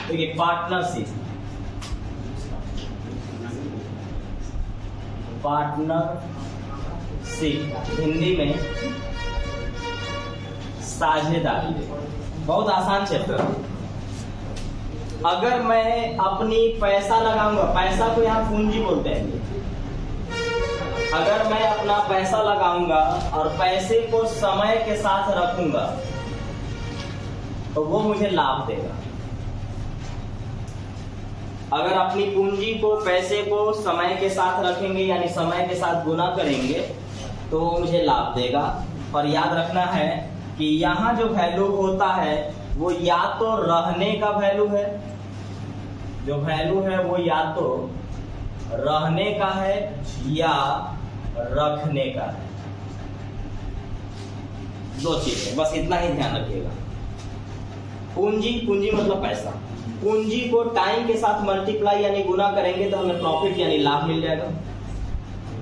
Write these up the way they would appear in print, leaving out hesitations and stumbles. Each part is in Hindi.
देखिए पार्टनरशिप, हिंदी में साझेदारी, बहुत आसान चैप्टर। अगर मैं अपनी पैसा लगाऊंगा, पैसा को यहाँ पूंजी बोलते हैं, अगर मैं अपना पैसा लगाऊंगा और पैसे को समय के साथ रखूंगा तो वो मुझे लाभ देगा। अगर अपनी पूंजी को, पैसे को समय के साथ रखेंगे यानी समय के साथ गुना करेंगे तो वो मुझे लाभ देगा। और याद रखना है कि यहाँ जो वैल्यू होता है वो या तो रहने का वैल्यू है, जो वैल्यू है वो या तो रहने का है या रखने का है। दो चीजें, बस इतना ही ध्यान रखिएगा। पूंजी, पूंजी मतलब पैसा, पूंजी को टाइम के साथ मल्टीप्लाई यानी गुना करेंगे तो हमें प्रॉफिट यानी लाभ मिल जाएगा।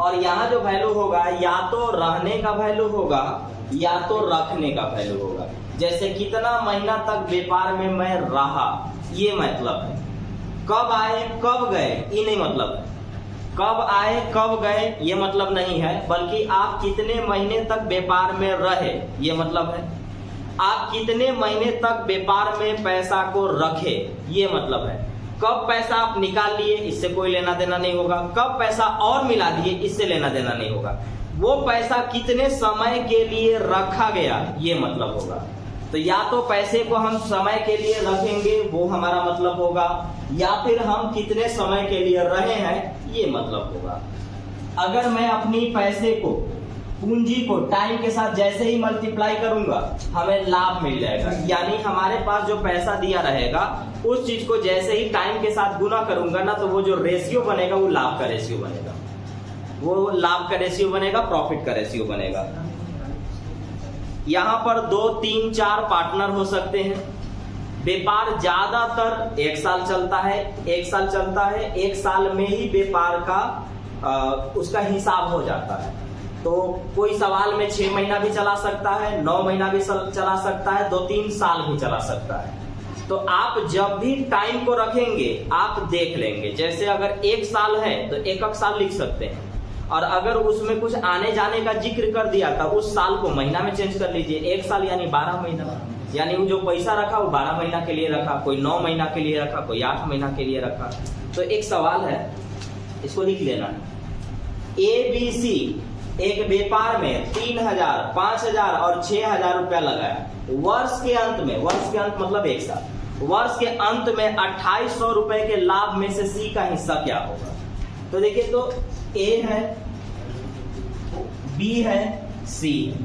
और यहाँ जो वैल्यू होगा या तो रहने का वैल्यू होगा या तो रखने का वैल्यू होगा। जैसे कितना महीना तक व्यापार में मैं रहा, ये मतलब है। कब आए कब गए ये नहीं मतलब है। कब आए कब गए ये मतलब नहीं है, बल्कि आप कितने महीने तक व्यापार में रहे ये मतलब है। आप कितने महीने तक व्यापार में पैसा को रखे ये मतलब है। कब पैसा आप निकाल लिए इससे कोई लेना देना नहीं होगा, कब पैसा और मिला दिए इससे लेना देना नहीं होगा। वो पैसा कितने समय के लिए रखा गया ये मतलब होगा। तो या तो पैसे को हम समय के लिए रखेंगे वो हमारा मतलब होगा, या फिर हम कितने समय के लिए रहे हैं ये मतलब होगा। अगर मैं अपनी पैसे को, पूंजी को टाइम के साथ जैसे ही मल्टीप्लाई करूंगा हमें लाभ मिल जाएगा। यानी हमारे पास जो पैसा दिया रहेगा उस चीज को जैसे ही टाइम के साथ गुना करूंगा ना तो वो जो रेशियो बनेगा वो लाभ का रेशियो बनेगा, वो लाभ का रेशियो बनेगा, प्रॉफिट का रेशियो बनेगा। यहाँ पर 2, 3, 4 पार्टनर हो सकते हैं। व्यापार ज्यादातर 1 साल चलता है, 1 साल चलता है, 1 साल में ही व्यापार का उसका हिसाब हो जाता है। तो कोई सवाल में 6 महीना भी चला सकता है, 9 महीना भी चला सकता है, 2-3 साल भी चला सकता है। तो आप जब भी टाइम को रखेंगे आप देख लेंगे, जैसे अगर 1 साल है तो 1 साल लिख सकते हैं, और अगर उसमें कुछ आने जाने का जिक्र कर दिया था उस साल को महीना में चेंज कर लीजिए। 1 साल यानी 12 महीना, यानी वो जो पैसा रखा वो 12 महीना के लिए रखा, कोई 9 महीना के लिए रखा, कोई 8 महीना के लिए रखा। तो एक सवाल है, इसको लिख लेना है। ABC एक व्यापार में 3,000, 5,000 और 6,000 रुपया लगाया। वर्ष के अंत में, वर्ष के अंत मतलब 1 साल, वर्ष के अंत में 2800 रुपए के लाभ में से C का हिस्सा क्या होगा? तो देखिए, तो A है, B है, C है।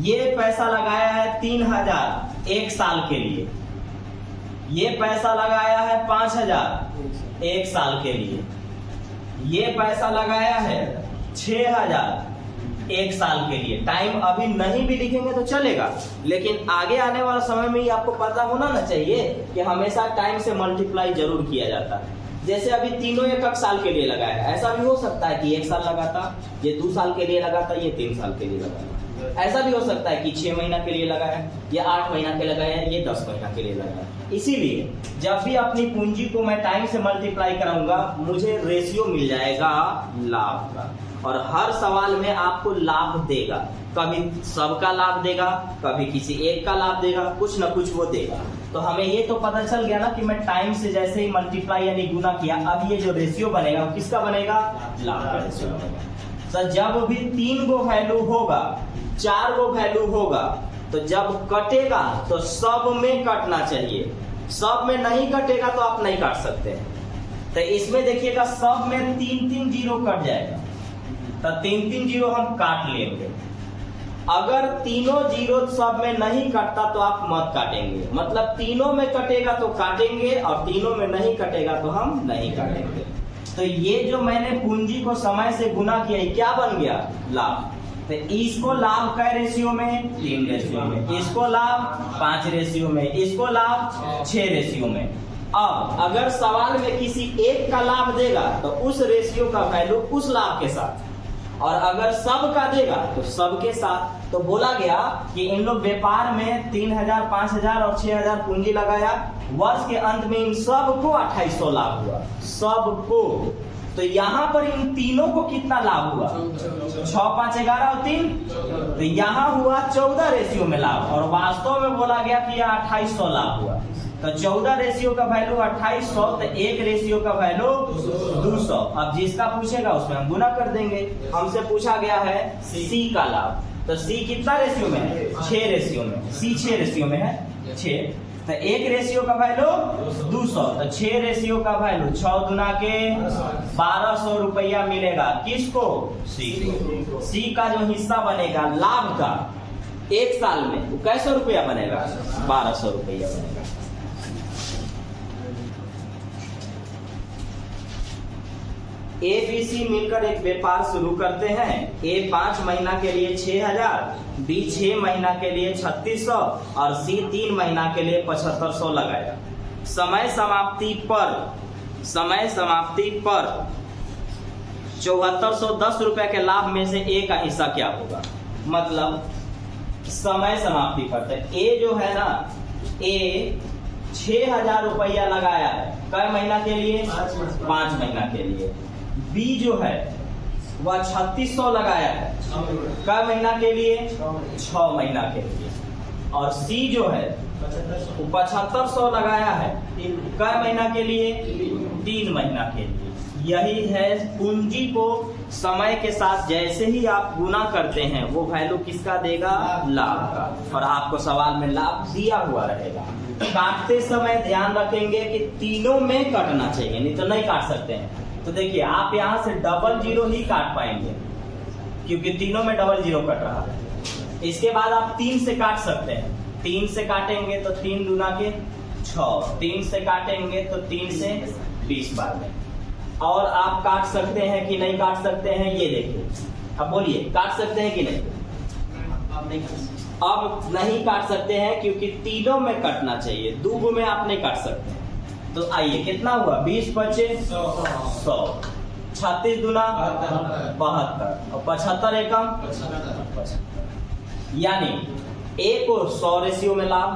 ये पैसा लगाया है 3,000 1 साल के लिए, ये पैसा लगाया है 5,000 1 साल के लिए, ये पैसा लगाया है 6,000 1 साल के लिए। टाइम अभी नहीं भी लिखेंगे तो चलेगा, लेकिन आगे आने वाला समय में ही आपको पता होना ना चाहिए कि हमेशा टाइम से मल्टीप्लाई जरूर किया जाता है। जैसे अभी तीनों 1 साल के लिए लगाया है, ऐसा भी हो सकता है कि 1 साल लगाता, ये 2 साल के लिए लगाता, ये 3 साल के लिए लगाया। ऐसा भी हो सकता है कि 6 महीना के लिए लगाया, ये 8 महीना के लगाया, ये 10 महीना के लिए लगाया। इसीलिए जब भी अपनी पूंजी को मैं टाइम से मल्टीप्लाई कराऊंगा मुझे रेशियो मिल जाएगा लाभ का, और हर सवाल में आपको लाभ देगा। कभी सबका लाभ देगा, कभी किसी एक का लाभ देगा, कुछ न कुछ वो देगा। तो हमें ये तो पता चल गया ना कि मैं टाइम से जैसे ही मल्टीप्लाई यानी गुना किया, अब ये जो रेशियो बनेगा वो किसका बनेगा? लाभ का रेशियो बनेगा। तो जब भी 3 गो वैल्यू होगा, 4 गो वैल्यू होगा, तो जब कटेगा तो सब में कटना चाहिए, सब में नहीं कटेगा तो आप नहीं काट सकते। तो इसमें देखिएगा सब में 3-3 जीरो कट जाएगा, तो 3-3 जीरो हम काट लेंगे। अगर तीनों जीरो सब में नहीं कटता तो आप मत काटेंगे, मतलब तीनों में कटेगा तो काटेंगे और तीनों में नहीं कटेगा तो हम नहीं काटेंगे। तो ये जो मैंने पूंजी को समय से गुना किया, क्या बन गया? लाभ। तो इसको लाभ का रेशियो में 3 रेशियो में, इसको लाभ 5 रेशियो में, इसको लाभ 6 रेशियो में। अब अगर सवाल में किसी एक का लाभ देगा तो उस रेशियो का वैल्यू उस लाभ के साथ, और अगर सब का देगा तो सबके साथ। तो बोला गया कि इन लोग व्यापार में 3000, 5000 और 6000 पूंजी लगाया, वर्ष के अंत में इन सबको 2800 लाभ हुआ, सबको। तो यहाँ पर इन तीनों को कितना लाभ हुआ? 6, 5, 11 और 3। तो यहाँ हुआ 14 रेशियो में लाभ, और वास्तव में बोला गया कि यह 2800 लाभ हुआ। तो 14 रेशियो का वैल्यू 2800, तो 1 रेशियो का वैल्यू 200। अब जिसका पूछेगा उसमें हम गुना कर देंगे। हमसे पूछा गया है सी का लाभ, तो सी कितना रेशियो में है? 6 रेशियो में। सी 6 रेशियो में है, 6। तो 1 रेशियो का वैल्यू 200, तो 6 रेशियो का वैल्यू 6 गुना के 1200 रुपया मिलेगा। किसको? सी को। सी का जो हिस्सा बनेगा लाभ का 1 साल में, वो कैसे रुपया बनेगा? 1200 रुपया बनेगा। ए बी सी मिलकर एक व्यापार शुरू करते हैं। ए 5 महीना के लिए 6000, बी 6 महीना के लिए 3600 और सी 3 महीना के लिए 7500 लगाया। समय समाप्ति पर 7410 रुपए के लाभ में से ए का हिस्सा क्या होगा? मतलब समय समाप्ति पर ए जो है ना, ए 6000 रुपया लगाया है, कै महीना के लिए? 5 महीना के लिए। बी जो है वह 3600 लगाया है, कै महीना के लिए? 6 महीना के लिए। और सी जो है 7500 लगाया है, कै महीना के लिए? 3 महीना के लिए। यही है पूंजी को समय के साथ जैसे ही आप गुना करते हैं वो वैल्यू किसका देगा? लाभ का। और आपको सवाल में लाभ दिया हुआ रहेगा। काटते समय ध्यान रखेंगे कि तीनों में कटना चाहिए, नहीं तो नहीं काट सकते हैं। तो देखिए आप यहाँ से 00 ही काट पाएंगे क्योंकि तीनों में 00 कट रहा है। इसके बाद आप 3 से काट सकते हैं। 3 से काटेंगे तो 3 दूना के 6, 3 से काटेंगे तो 3 से 20 बार में। और आप काट सकते हैं कि नहीं काट सकते हैं, ये देखिए। अब बोलिए, काट सकते हैं कि नहीं? अब नहीं काट सकते हैं क्योंकि तीनों में कटना चाहिए, 2 में आप नहीं काट सकते हैं। तो आइए, कितना हुआ? 20 पचे 100, 36 दूना 72 और 75 एकम 75। यानी ए को 100 रेशियो में लाभ,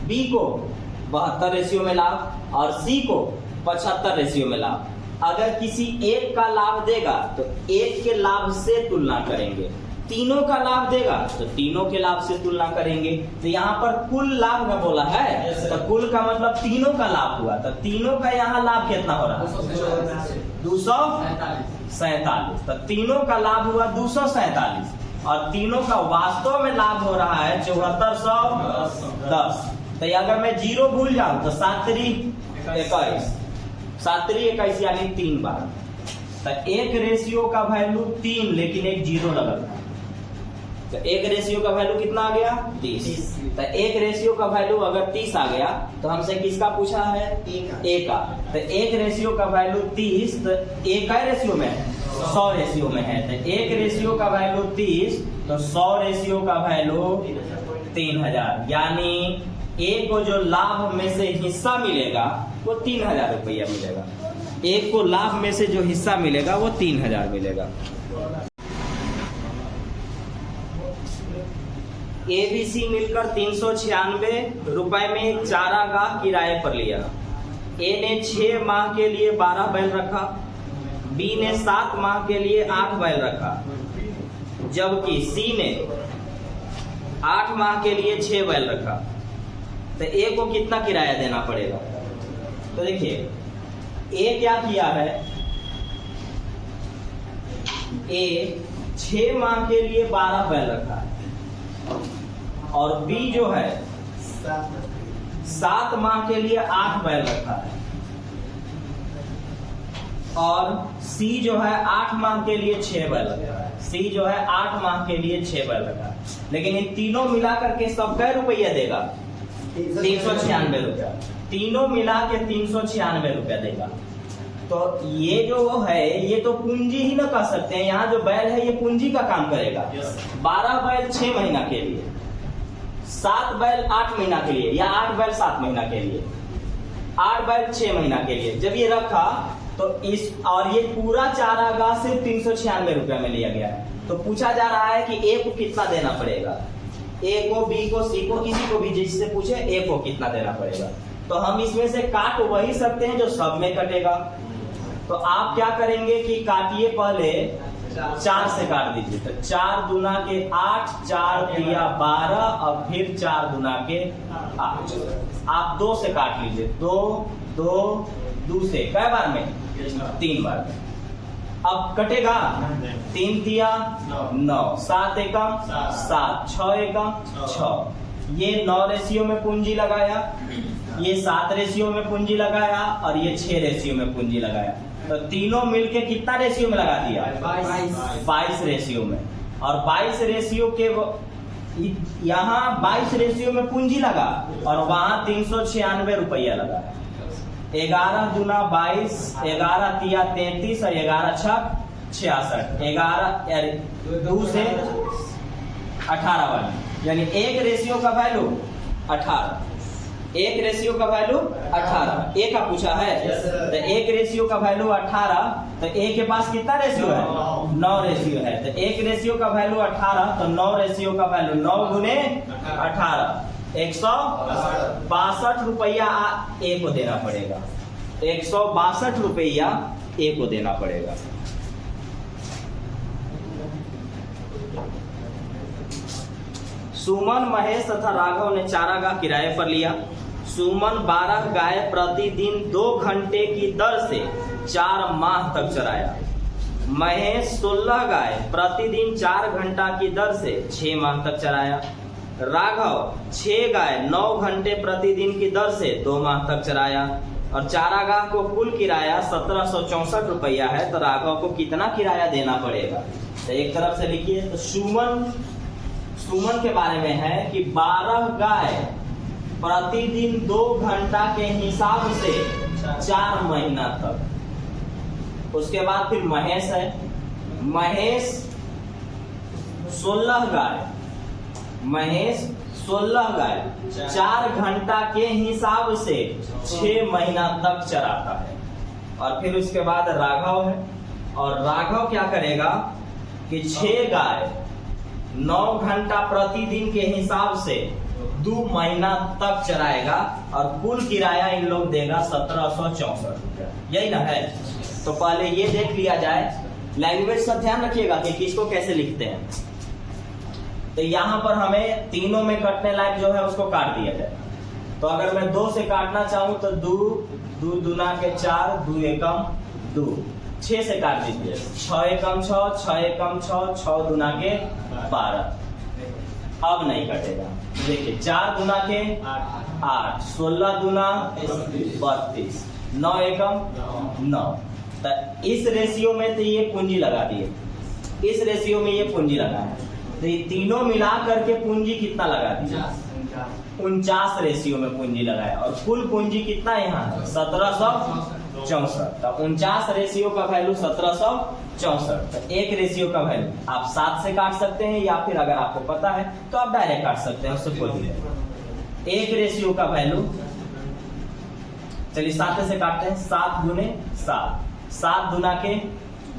बी को 72 रेशियो में लाभ और सी को 75 रेशियो में लाभ। अगर किसी एक का लाभ देगा तो एक के लाभ से तुलना करेंगे, तीनों का लाभ देगा तो तीनों के लाभ से तुलना करेंगे। तो यहाँ पर कुल लाभ का बोला है, तो कुल का मतलब तीनों का लाभ हुआ, तो तीनों का यहाँ लाभ कितना हो रहा है? 247। तो तीनों का लाभ हुआ 247 और तीनों का वास्तव में लाभ हो रहा है 7410। तो अगर मैं 0 भूल जाऊं तो 7 3 21, 7 3 21 यानी 3 बार। तो 1 रेशियो का वैल्यू 3, लेकिन एक 0 लगा। तो 1 रेशियो का वैल्यू कितना आ गया? 30। तो 1 रेशियो का वैल्यू अगर 30 आ गया तो हमसे किसका पूछा है? ए का। तो 1 रेशियो का वैल्यू 30, तो ए का रेशियो में है? 100 रेशियो में है। तो 1 रेशियो का वैल्यू 30, तो 100 रेशियो का वैल्यू 3000। यानी ए को जो लाभ में से हिस्सा मिलेगा वो 3000 रुपया मिलेगा। एक को लाभ में से जो हिस्सा मिलेगा वो 3000 मिलेगा। एबीसी मिलकर 396 रुपए में एक चारागाह किराए पर लिया। ए ने 6 माह के लिए 12 बैल रखा, बी ने 7 माह के लिए 8 बैल रखा, जबकि सी ने 8 माह के लिए 6 बैल रखा। तो ए को कितना किराया देना पड़ेगा? तो देखिए, ए क्या किया है? ए 6 माह के लिए 12 बैल रखा है और बी जो है 7 माह के लिए 8 बैल रखा है और सी जो है 8 माह के लिए 6 बैल रखा है। सी जो है 8 माह के लिए 6 बैल रखा है, लेकिन इन तीनों मिलाकर के सब कै रुपया देगा? 396 रुपया। तीनों मिला के 396 रुपया देगा। तो ये जो है ये तो पूंजी ही ना कह सकते हैं, यहाँ जो बैल है ये पूंजी का काम करेगा। 12 बैल 6 महीना के लिए, 7 बैल 8 महीना के लिए, या 8 बैल 7 महीना के लिए, 8 बैल 6 महीना के लिए। जब ये रखा तो इस और ये पूरा चारागाह सिर्फ 396 रुपए में लिया गया है। तो पूछा जा रहा है कि ए को कितना देना पड़ेगा, ए को, बी को, सी को, किसी को भी जिससे पूछे ए को कितना देना पड़ेगा। तो हम इसमें से काट वही सकते हैं जो सब में कटेगा। तो आप क्या करेंगे कि काटिए, पहले 4 से काट दीजिए। तो 4 दूना के 8, 4 दिया 12 और फिर 4 दूना के 8। आप 2 से काट लीजिए, 2 2 2 से कै बार में? 3 बार में। अब कटेगा, 3 दिया 9, 7 एकम 7, 6 एकम 6। ये 9 रेशियो में पूंजी लगाया, ये 7 रेशियो में पूंजी लगाया और ये 6 रेशियो में पूंजी लगाया। तो तीनों मिलके कितना रेशियो में लगा दिया? 22 रेशियो में। और 22 रेशियो के यहाँ 22 रेशियो में पूंजी लगा और वहां 396 रुपया लगा। 11 दूना 22, 11 तिया 33 और 11 छक 66। 11 2 से 18 वाली, यानी एक रेशियो का वैल्यू 18। एक रेशियो का वैल्यू 18, ए का पूछा है। तो एक रेशियो का वैल्यू 18, तो ए के पास कितना रेशियो है? 9 रेशियो है। तो एक रेशियो का वैल्यू 18, तो 9 रेशियो का वैल्यू 9 गुने 18, 162 रुपया ए को देना पड़ेगा। 162 रुपया ए को देना पड़ेगा। सुमन, महेश तथा राघव ने चारागाह किराए पर लिया। सुमन 12 गाय प्रतिदिन 2 घंटे की दर से 4 माह तक चराया। महेश 16 गाय प्रतिदिन 4 घंटा की दर से 6 माह तक चराया। राघव 6 गाय 9 घंटे प्रतिदिन की दर से 2 माह तक चराया। और चारागाह को कुल किराया 1764 रुपया है। तो राघव को कितना किराया देना पड़ेगा? तो एक तरफ से लिखिए। तो सुमन के बारे में है कि 12 गाय प्रतिदिन 2 घंटा के हिसाब से 4 महीना तक। उसके बाद फिर महेश है। महेश 16 गाय, महेश 16 गाय 4 घंटा के हिसाब से 6 महीना तक चराता है। और फिर उसके बाद राघव है। और राघव क्या करेगा कि 6 गाय 9 घंटा प्रतिदिन के हिसाब से 2 महीना तक चराएगा और कुल किराया इन लोग देगा 1764 रुपया। यही ना है। तो पहले ये देख लिया जाए। लैंग्वेज का ध्यान रखिएगा कि किसको कैसे लिखते हैं। तो यहाँ पर हमें तीनों में कटने लायक जो है उसको काट दिया जाए। तो अगर मैं 2 से काटना चाहूं तो 2 दूना के 4, 2 एकम 2। 6 से काट दीजिए, 6 एकम 6, 6 एकम 6, 6 दूना के 12। अब नहीं कटेगा। देखिए 4 दूना के 8, 16 दूना 32, 9 एकम 9। तो इस रेशियो में तो ये पूंजी लगा दिए, इस रेशियो में ये पूंजी लगा है। तो ये तीनों मिला करके पूंजी कितना लगा दिया? 49 रेशियो में पूंजी लगाया। और कुल पूंजी कितना यहाँ? 1764। तो 49 रेशियो का वैल्यू 1764। तो एक रेशियो का वैल्यू आप 7 से काट सकते हैं, या फिर अगर आपको पता है तो आप डायरेक्ट काट सकते हैं, उससे कोई दिक्कत नहीं। एक रेशियो का वैल्यू, चलिए 7 से काटते हैं। 7 गुने 7, 7 दूना के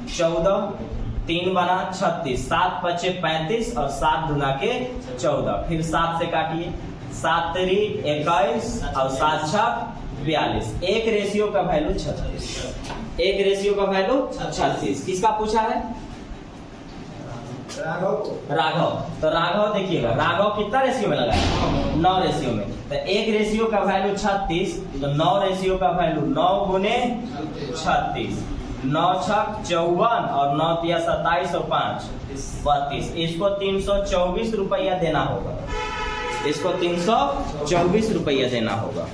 14, 3 बना 36, 7 पचे 35 और 7 दूना के 14। फिर 7 से काटिए, 7 तेरी 21 और 7 छक 42। एक रेशियो का वैल्यू 36। एक रेशियो का वैल्यू 36। किसका पूछा है? राघव। तो राघव देखिएगा, राघव कितना रेशियो में लगा है? 9 रेशियो में। तो एक रेशियो का वैल्यू 36, तो 9 रेशियो का वैल्यू 9 गुने 36, 9 छक 54 और 9 तिया 27 और 5 32। इसको 324 रुपया देना होगा। इसको 324 रुपया देना होगा।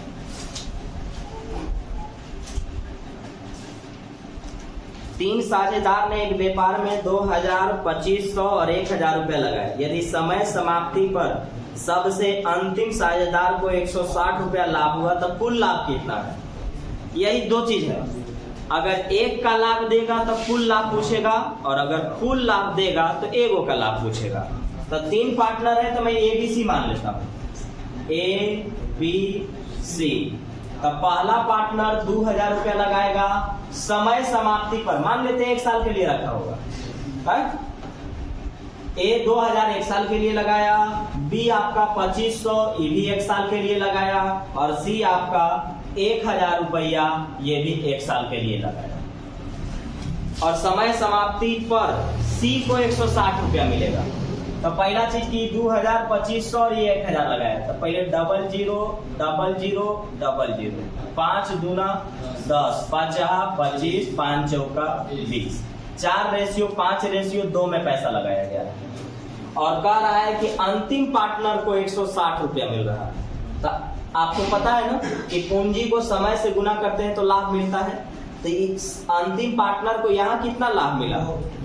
तीन साझेदार ने एक व्यापार में 2000, 2500 और 1000 रुपया लगाए। यदि समय समाप्ति पर सबसे अंतिम साझेदार को 160 रुपया लाभ हुआ तो कुल लाभ कितना है? यही 2 चीज है। अगर एक का लाभ देगा तो कुल लाभ पूछेगा, और अगर कुल लाभ देगा तो एगो का लाभ पूछेगा। तो 3 पार्टनर है तो मैं ABC मान लेता हूँ, ABC। तो पहला पार्टनर 2000 रुपया लगाएगा, समय समाप्ति पर, मान लेते हैं 1 साल के लिए रखा होगा, है? ए 2000 1 साल के लिए लगाया, बी आपका 2500 ये भी 1 साल के लिए लगाया, और सी आपका 1000 रुपया ये भी 1 साल के लिए लगाया। और समय समाप्ति पर सी को 160 रुपया मिलेगा। तो पहला चीज की 2000, 2500 और ये 1000 लगाया। तो पहले 00 00 00, 5 दूना 10, 5 25, 5 चौका 20, 4:5:2 में पैसा लगाया गया है। और कह रहा है कि अंतिम पार्टनर को 160 रुपया मिल रहा है। तो आपको पता है ना कि पूंजी को समय से गुना करते हैं तो लाभ मिलता है। तो इस अंतिम पार्टनर को यहाँ कितना लाभ मिला?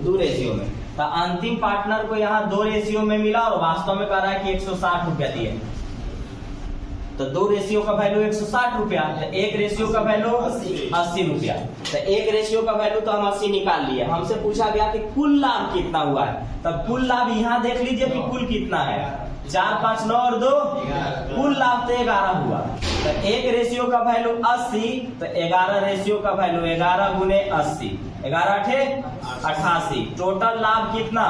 2 रेशियो में। तो अंतिम पार्टनर को यहाँ 2 रेशियो में मिला और वास्तव में कह रहा है कि 160 रुपया दिए। तो 2 रेशियो का वैल्यू 160 रुपया, तो 1 रेशियो का वैल्यू 80 रुपया। तो 1 रेशियो का वैल्यू तो हम 80 निकाल लिए। हमसे पूछा गया कि कुल लाभ कितना हुआ है। तब कुल लाभ यहाँ देख लीजिए कि कुल कितना है, 4 5 9 और 2, कुल लाभ तो 11 हुआ। तो 1 रेशियो का वैल्यू 80, तो 11 रेशियो का वैल्यू 11 गुने 80, 11 8 88। टोटल लाभ कितना?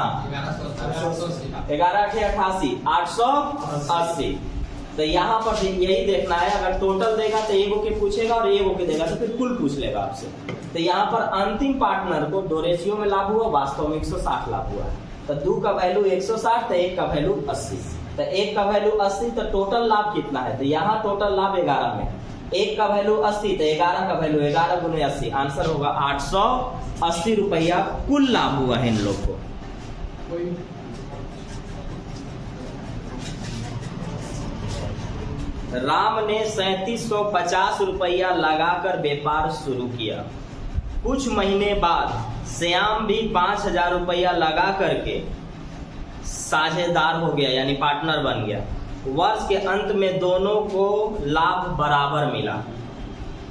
11 8 88, 880। तो यहाँ पर यही देखना है, अगर टोटल देगा तो एगो के पूछेगा और एगो के देगा तो फिर कुल पूछ लेगा आपसे। तो यहाँ पर अंतिम पार्टनर को 2 रेशियो में लाभ हुआ, वास्तव में 160 लाभ हुआ। तो 2 का वैल्यू 160, तो 1 का वैल्यू 80। तो 1 का वैल्यू 80, तो टोटल लाभ कितना है? तो यहाँ टोटल लाभ 11 में, 1 का वैल्यू 80, तो 11 का वैल्यू 11 गुने 80, आंसर होगा 880 रुपया कुल लाभ हुआ है इन लोग को। राम ने 3750 रुपया लगाकर व्यापार शुरू किया। कुछ महीने बाद श्याम भी 5000 रुपया लगा करके साझेदार हो गया, यानी पार्टनर बन गया। वर्ष के अंत में दोनों को लाभ बराबर मिला।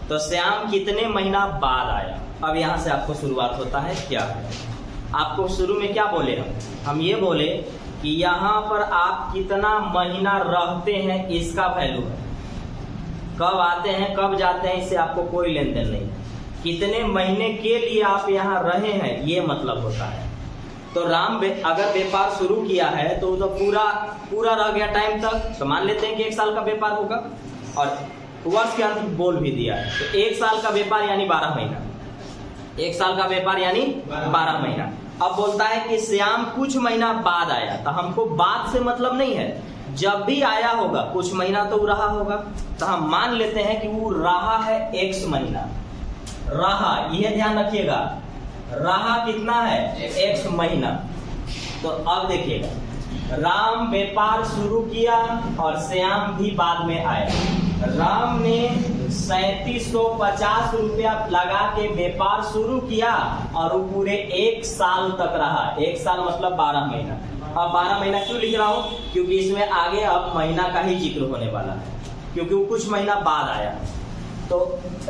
तो श्याम कितने महीना बाद आया? अब यहाँ से आपको शुरुआत होता है क्या है। आपको शुरू में क्या बोले हम ये बोले कि यहाँ पर आप कितना महीना रहते हैं इसका वैल्यू है। कब आते हैं कब जाते हैं इससे आपको कोई लेन देन नहीं। कितने महीने के लिए आप यहाँ रहे हैं ये मतलब होता है। तो राम अगर व्यापार शुरू किया है तो पूरा रह गया टाइम तक, तो मान लेते हैं कि 1 साल का व्यापार होगा और वर्ष के अंत बोल भी दिया है। तो 1 साल का व्यापार यानी 12 महीना, 1 साल का व्यापार यानी 12 महीना। अब बोलता है कि श्याम कुछ महीना बाद आया, तो हमको बाद से मतलब नहीं है, जब भी आया होगा कुछ महीना तो रहा होगा। तो हम मान लेते हैं कि वो रहा है X महीना, रहा, यह ध्यान रखिएगा, रहा कितना है? X महीना। तो अब देखिएगा, राम व्यापार शुरू किया और श्याम भी बाद में आया। राम ने 3750 रुपया लगा के व्यापार शुरू किया और वो पूरे 1 साल तक रहा। 1 साल मतलब 12 महीना। अब 12 महीना क्यों लिख रहा हूँ? क्योंकि इसमें आगे अब महीना का ही जिक्र होने वाला है, क्योंकि वो कुछ महीना बाद आया। तो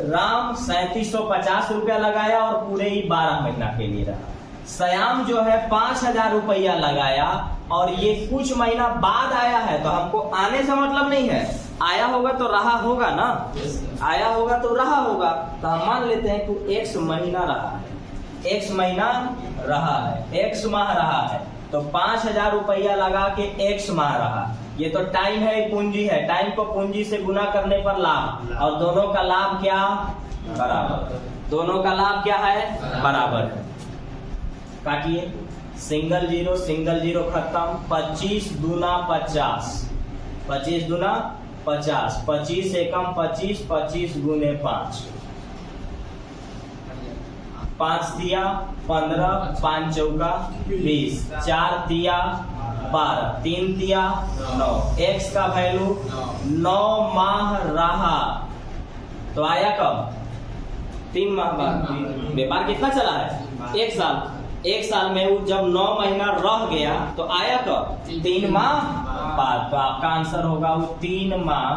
राम 3750 रुपया लगाया और पूरे ही 12 महीना के लिए रहा। श्याम जो है 5000 रुपया लगाया और ये कुछ महीना बाद आया है। तो हमको आने से मतलब नहीं है, आया होगा तो रहा होगा ना, आया होगा तो रहा होगा। तो हम मान लेते हैं कि X महीना रहा है, X महीना रहा है, X माह रहा है। तो 5000 रुपया लगा के X माह रहा। ये तो टाइम है, पूंजी है, टाइम को पूंजी से गुना करने पर लाभ, और दोनों का लाभ क्या? बराबर। दोनों का लाभ क्या है? बराबर है। काटिए, सिंगल जीरो खत्म। 25 दूना 50, 25 दूना 50, 25 एकम 25, 25 गुने 5, 5 दिया 15, 5 चौका 20, 4 दिया 12, 3 दिया 9। X का वैल्यू 9 माह रहा। तो आया कब? 3 माह बाद। व्यापार कितना चला है? 1 साल। 1 साल में वो जब 9 महीना रह गया तो आया कब? 3 माह बाद। तो आपका आंसर होगा वो 3 माह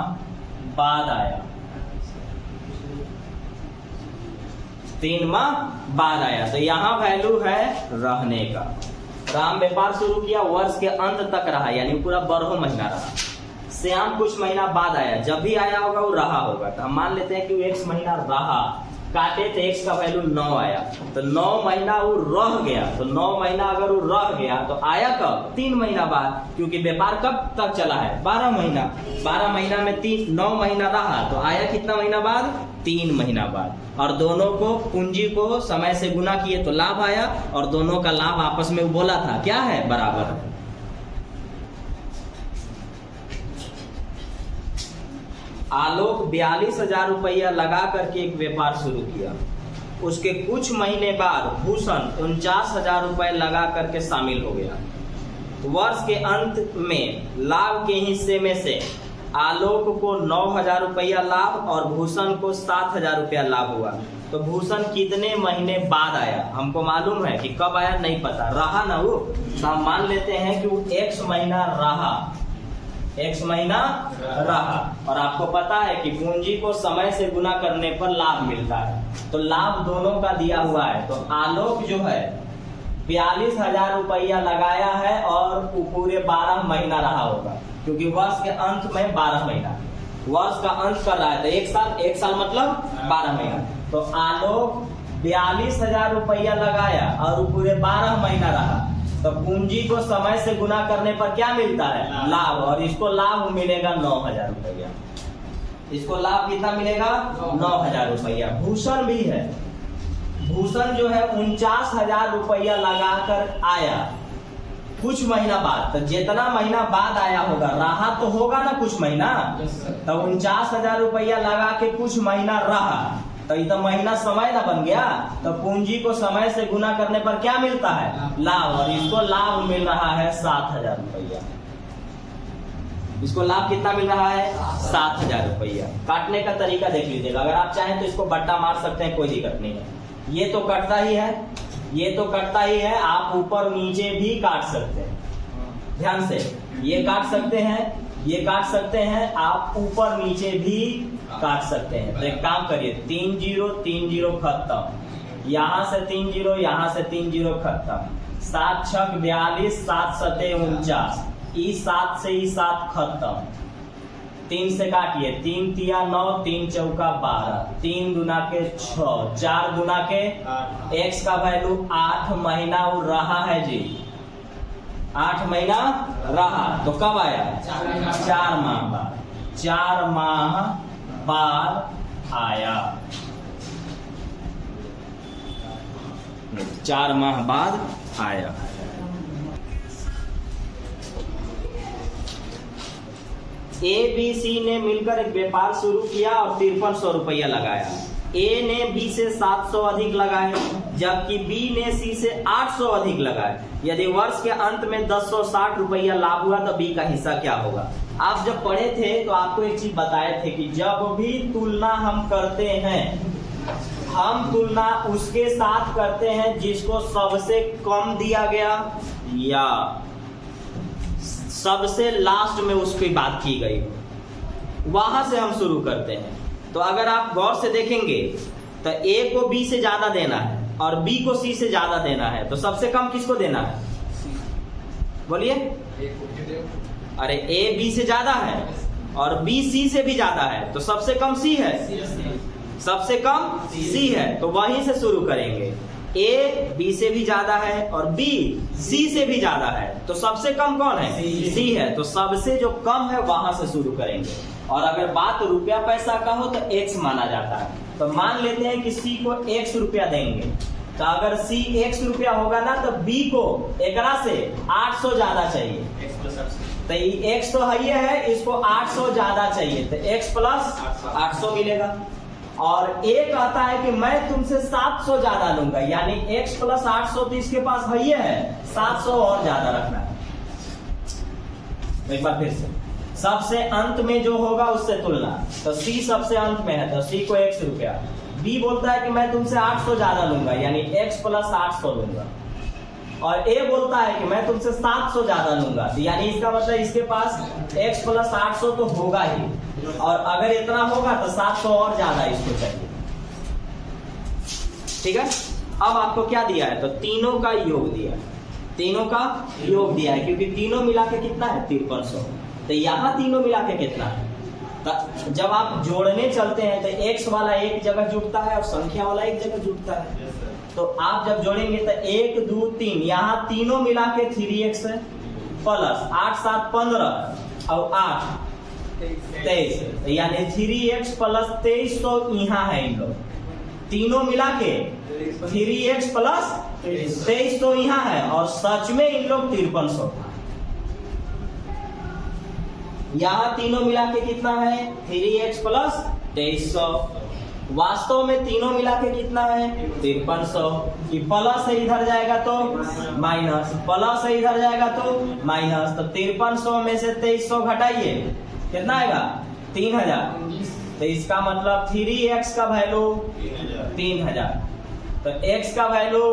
बाद आया, 3 माह बाद आया। तो यहाँ वैल्यू है रहने का। राम व्यापार शुरू किया, वर्ष के अंत तक रहा, यानी पूरा 12 महीना रहा। श्याम कुछ महीना बाद आया, जब भी आया होगा वो रहा होगा। तो हम मान लेते हैं कि वो 1 महीना रहा। काटे तो x का वैल्यू 9 आया, तो 9 महीना वो रह गया। तो 9 महीना अगर वो रह गया तो आया कब? 3 महीना बाद, क्योंकि व्यापार कब तक चला है? 12 महीना। 12 महीना में 9 महीना रहा तो आया कितना महीना बाद? 3 महीना बाद। और दोनों को पूंजी को समय से गुना किए तो लाभ आया, और दोनों का लाभ आपस में बोला था क्या है? बराबर है। आलोक 42,000 रुपया लगा करके एक व्यापार शुरू किया। उसके कुछ महीने बाद भूषण 49,000 रुपए लगा करके शामिल हो गया। वर्ष के अंत में लाभ के हिस्से में से आलोक को 9,000 रुपया लाभ और भूषण को 7,000 रुपया लाभ हुआ। तो भूषण कितने महीने बाद आया? हमको मालूम है कि कब आया, नहीं पता। रहा ना वो, तो हम मान लेते हैं कि वो x महीना रहा, x महीना रहा। और आपको पता है कि पूंजी को समय से गुना करने पर लाभ मिलता है, तो लाभ दोनों का दिया हुआ है। तो आलोक जो है 42,000 रुपया लगाया है और वो पूरे 12 महीना रहा होगा, क्योंकि वर्ष के अंत में 12 महीना, वर्ष का अंत कर रहा है तो एक साल मतलब 12 महीना। तो आलोक 42,000 रुपया लगाया और वो पूरे 12 महीना रहा, तो पूंजी को समय से गुना करने पर क्या मिलता है? लाभ। और इसको लाभ मिलेगा 9,000 रुपया। इसको लाभ कितना मिलेगा? 9,000 रुपया। भूषण भी है, भूषण जो है 49,000 रुपया लगाकर आया कुछ महीना बाद। तो जितना महीना बाद आया होगा, रहा तो होगा ना कुछ महीना, तो 49,000 रुपया लगा के कुछ महीना रहा, तो ये तो महीना समय ना बन गया। तो पूंजी को समय से गुना करने पर क्या मिलता है? लाभ। और इसको लाभ मिल रहा है 7,000 रुपया। इसको लाभ कितना मिल रहा है? 7,000 रुपया। काटने का तरीका देख लीजिएगा, अगर आप चाहें तो इसको बट्टा मार सकते हैं, कोई दिक्कत नहीं है। ये तो कटता ही है, ये तो कटता ही है, आप ऊपर नीचे भी काट सकते हैं। ध्यान से, ये काट सकते हैं, ये काट सकते हैं, आप ऊपर नीचे भी काट सकते हैं। तो एक काम करिए, 3 0 3 0 खत्म, यहाँ से 3 0, यहाँ से 3 0 खत्म। 7 6 42, 7 7 49, ई 7 से ई 7 खत्म। 3 से काटिए, 3 तिया 9, 3 चौका 12, 3 गुना के 6, 4 गुना के x का वैल्यू 8 महीना वो रहा है जी, 8 महीना रहा। तो कब आया? 4 माह बाद। 4 माह बाद आया, 4 माह बाद आया। ए बी सी ने मिलकर एक व्यापार शुरू किया और 5300 रुपया लगाया। ए ने बी से 700 अधिक लगाए, जबकि बी ने सी से 800 अधिक लगाए। यदि वर्ष के अंत में 1060 रुपया लाभ हुआ तो बी का हिस्सा क्या होगा? आप जब पढ़े थे तो आपको एक चीज बताए थे कि जब भी तुलना हम करते हैं, हम तुलना उसके साथ करते हैं जिसको सबसे कम दिया गया या सबसे लास्ट में उसकी बात की गई, वहां से हम शुरू करते हैं। तो अगर आप गौर से देखेंगे तो ए को बी से ज्यादा देना है और बी को सी से ज्यादा देना है, तो सबसे कम किसको देना है? बोलिए। अरे ए बी से ज्यादा है और बी सी से भी ज्यादा है, तो सबसे कम सी है, सबसे कम सी है। तो वहीं से शुरू करेंगे। ए बी से भी ज्यादा है और बी सी से भी ज्यादा है, तो सबसे कम कौन है? सी है। तो सबसे जो कम है वहां से शुरू करेंगे। और अगर बात रुपया पैसा का हो तो x माना जाता है। तो मान लेते हैं कि सी को x रुपया देंगे, तो अगर सी x रुपया होगा ना, तो बी को एकरा से 800 ज्यादा चाहिए। तो x तो है, इसको 800 ज्यादा चाहिए, तो x प्लस 800 मिलेगा। और ए कहता है कि मैं तुमसे 700 ज्यादा लूंगा, यानी x प्लस 800 तो इसके पास है, 700 और ज्यादा रखना है। एक बार फिर से, सबसे अंत में जो होगा उससे तुलना। तो सी सबसे अंत में है, तो सी को x रुपया। बी बोलता है कि मैं तुमसे 800 ज्यादा लूंगा, यानी x प्लस 800 लूंगा। और ए बोलता है कि मैं तुमसे 700 ज्यादा लूंगा, यानी इसका मतलब इसके पास x प्लस 800 तो होगा ही, और अगर इतना होगा तो 700 और ज्यादा इसको चाहिए। ठीक है। अब आपको क्या दिया है? तो तीनों का योग दिया है, तीनों का योग दिया है, क्योंकि तीनों मिला के कितना है? 5300। तो यहाँ तीनों मिला के कितना है? जब आप जोड़ने चलते हैं तो x वाला एक जगह जुड़ता है और संख्या वाला एक जगह जुड़ता है। तो आप जब जोड़ेंगे तो 1 2 3, यहाँ तीनों मिला के 3x प्लस 8 7 15 और 8 23, यानी 3x प्लस 23 तो यहाँ है इन लोग तीनों मिला के 3x प्लस 23 तो यहाँ है, और सच में इन लोग 5300 था। यहाँ तीनों मिला के कितना है 3x प्लस 2300, वास्तव में तीनों मिला के कितना है 5300। कि प्लस है इधर जाएगा तो माइनस, प्लस है इधर जाएगा तो माइनस, तो 5300 में से 2300 घटाइए कितना आएगा 3000। तो इसका मतलब 3x का वैल्यू 3000, तो x का वैल्यू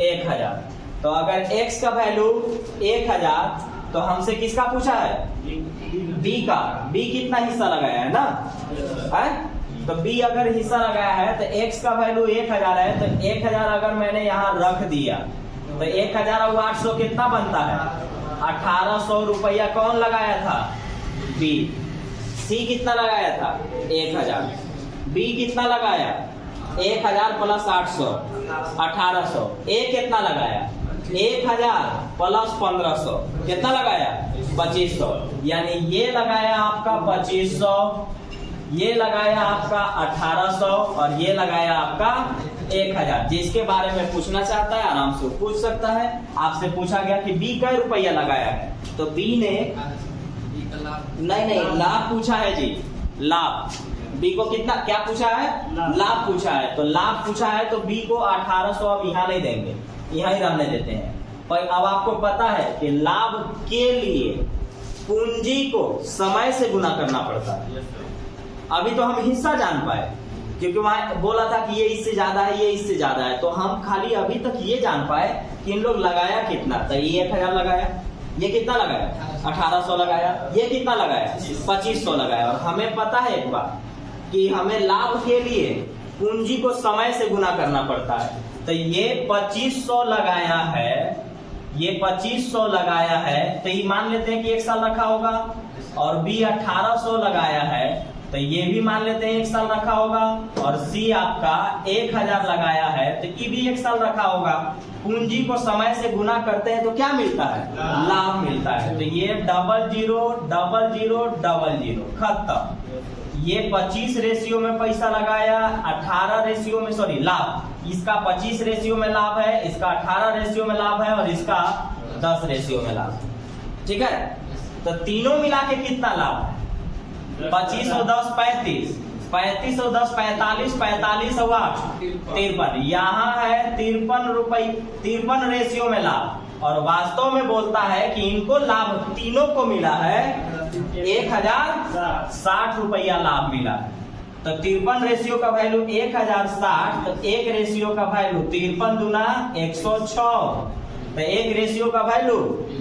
1000। तो अगर x का वैल्यू 1000 तो हमसे किसका पूछा है b का। b कितना हिस्सा लगाया है ना है? तो b अगर हिस्सा लगाया है तो x का वैल्यू 1000 है, तो 1000 अगर मैंने यहाँ रख दिया तो 1000 और 800 कितना बनता है 1800 रुपया कौन लगाया था b। c कितना लगाया था 1000, b कितना लगाया 1000 प्लस 800 1800, a कितना लगाया 1000 प्लस 1500 कितना लगाया 2500, यानी ये लगाया आपका 2500, ये लगाया आपका 1800 और ये लगाया आपका 1000। जिसके बारे में पूछना चाहता है आराम से पूछ सकता है। आपसे पूछा गया कि बी कै रुपया लगाया है, तो बी ने नहीं लाभ पूछा है जी, लाभ। बी को कितना क्या पूछा है लाभ पूछा है, तो लाभ पूछा है तो बी को 1800 अब यहाँ नहीं देंगे, यहाँ ही रहने देते हैं। पर अब आपको पता है कि लाभ के लिए पूंजी को समय से गुना करना पड़ता है। अभी तो हम हिस्सा जान पाए क्योंकि वहां बोला था कि ये इससे ज्यादा है, ये इससे ज्यादा है, तो हम खाली अभी तक ये जान पाए कि इन लोग लगाया कितना। तो ये 1000 लगाया, ये कितना लगाया 1800 लगाया, ये कितना लगाया 2500 लगाया। और हमें पता है एक बात कि हमें लाभ के लिए पूंजी को समय से गुना करना पड़ता है। तो ये 2500 लगाया है, ये 2500 लगाया है, तो ये मान लेते हैं कि 1 साल रखा होगा। और बी 1800 लगाया है तो ये भी मान लेते हैं 1 साल रखा होगा। और सी आपका 1000 लगाया है तो ये भी 1 साल रखा होगा। पूंजी को समय से गुना करते हैं तो क्या मिलता है लाभ मिलता है। तो ये 000000 खत्म। ये 25 रेशियो में पैसा लगाया, 18 रेशियो में सॉरी लाभ, इसका 25 रेशियो में लाभ है, इसका 18 रेशियो में लाभ है और इसका 10 रेशियो में लाभ। ठीक है, तो तीनों मिला के कितना लाभ है 25 और 10 35, 35 और 10 45, 45 और 8 53। यहाँ है 53 रुपये, 53 रेशियो में लाभ। और वास्तव में बोलता है कि इनको लाभ तीनों को मिला है 1060 रुपया लाभ मिला। तो 53 रेशियो का वैल्यू 1060, तो एक रेशियो का वैल्यू 53 दूना 106, तो एक रेशियो का वैल्यू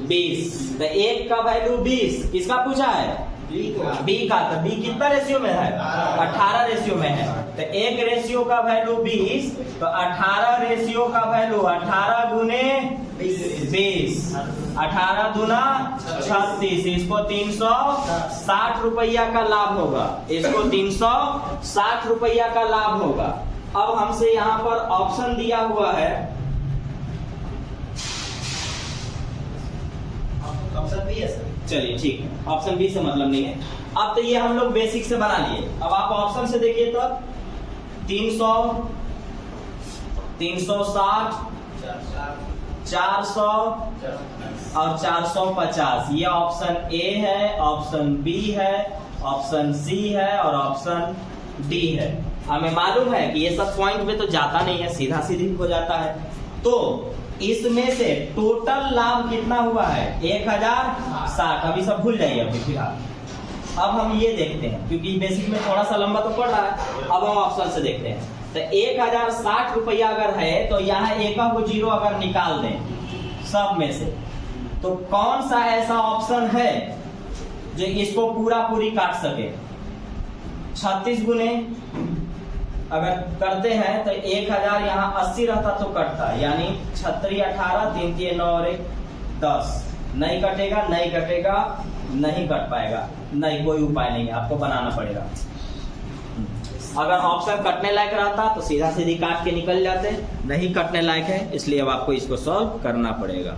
20, तो एक का वैल्यू 20 किसका पूछा है बी का। तो बी कितना रेशियो में है 18 रेशियो में है। तो एक रेशियो का वैल्यू 20, तो 18 रेशियो का वैल्यू 18 गुने 20, 18 दूना 36, इसको 360 रुपया का लाभ होगा, इसको 360 रुपया का लाभ होगा। अब हमसे यहाँ पर ऑप्शन दिया हुआ है, ऑप्शन बी है सर। चलिए ठीक है, ऑप्शन बी से मतलब नहीं है। अब तो ये हम लोग बेसिक से बना लिए। अब आप ऑप्शन से देखिए तो 300, 360, 400 और 450, ये ऑप्शन ए है, ऑप्शन बी है, ऑप्शन सी है और ऑप्शन डी है। हमें मालूम है कि ये सब पॉइंट पे तो जाता नहीं है, सीधा सीधी हो जाता है। तो इसमें से टोटल लाभ कितना हुआ है 1060। अभी सब भूल जाइए अभी फिलहाल। अब हम ये देखते हैं क्योंकि बेसिक में थोड़ा सा लंबा तो पड़ रहा है। अब हम ऑप्शन से देखते हैं। तो 1060 रुपया अगर है तो यहाँ एक को जीरो अगर निकाल दें सब में से, तो कौन सा ऐसा ऑप्शन है जो इसको पूरा पूरी काट सके। 36 गुने अगर करते हैं तो 1000 यहाँ 80 रहता तो कटता, यानी 36 18 3 3 9 और 1 10, नहीं कटेगा नहीं कटेगा नहीं कट पाएगा, नहीं कोई उपाय नहीं है, आपको बनाना पड़ेगा। अगर ऑप्शन कटने लायक रहता तो सीधा सीधी काट के निकल जाते, नहीं कटने लायक है इसलिए अब आपको इसको सॉल्व करना पड़ेगा।